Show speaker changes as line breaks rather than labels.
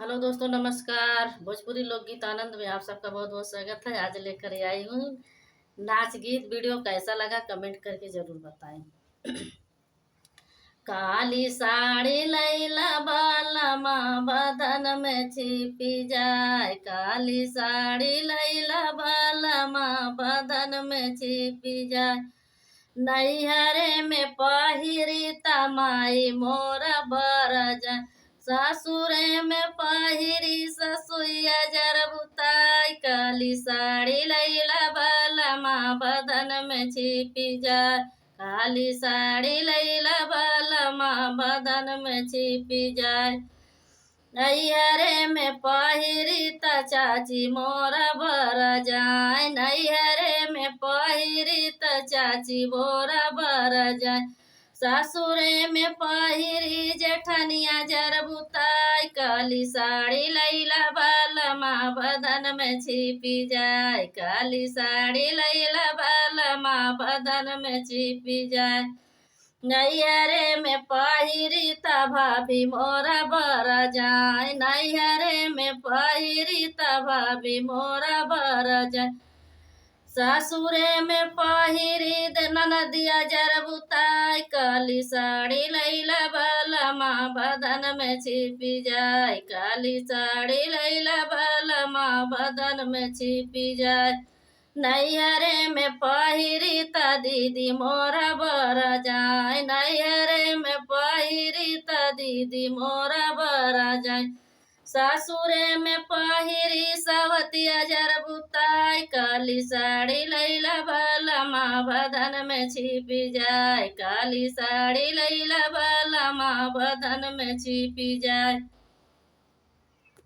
Hello दोस्तों, नमस्कार। भोजपुरी लोकगीत आनंद में आप सबका बहुत बहुत स्वागत है। आज लेकर आई हूँ नाच गीत वीडियो। कैसा लगा कमेंट करके जरूर बताएं। काली साड़ी लैला बालमा बदन में छिपी जाए। काली साड़ी लैला बालमा बदन में छिपी जाए। नैहरे में पहिरी तमाई मोरा बर जाए। सासुरे में पहिरी ससुया जरबुताई। काली साड़ी लैला बालमा बदन में छिपी जाए। काली साड़ी लैला बालमा बदन में छिपी जाए। नैहरे में पहिरी त चाची मोरा बर जाए। नैहरे में पहिरी त चाची मोरा बर जाए। सासुरे में पहिरी जेठनिया जरबुताई। काली साड़ी लैला बालमा बदन में छिपी जाए। काली साड़ी लैला बालमा बदन में छिपी जाए। नैहरे में पहिरी त भाभी मोरा बर जाए। नैहरे में पहिरी त भाभी मोरा बर जाए। सासुरे में पहिरी ननदिया जरबुताई। काली साड़ी लैला बालमा बदन में छिपी जाए। काली साड़ी लैला बालमा बदन में छिपी जाए। नैहरे में पहिरी त दीदी मोरा बर जाए। नैहरे में पहिरी त दीदी मोरा बर जाए। सासुरे में पहिरी सवतिया जरबुताई। काली साड़ी लैला बालमा बदन में छिपी जाए। काली साड़ी लैला बालमा बदन में छिपी जाए।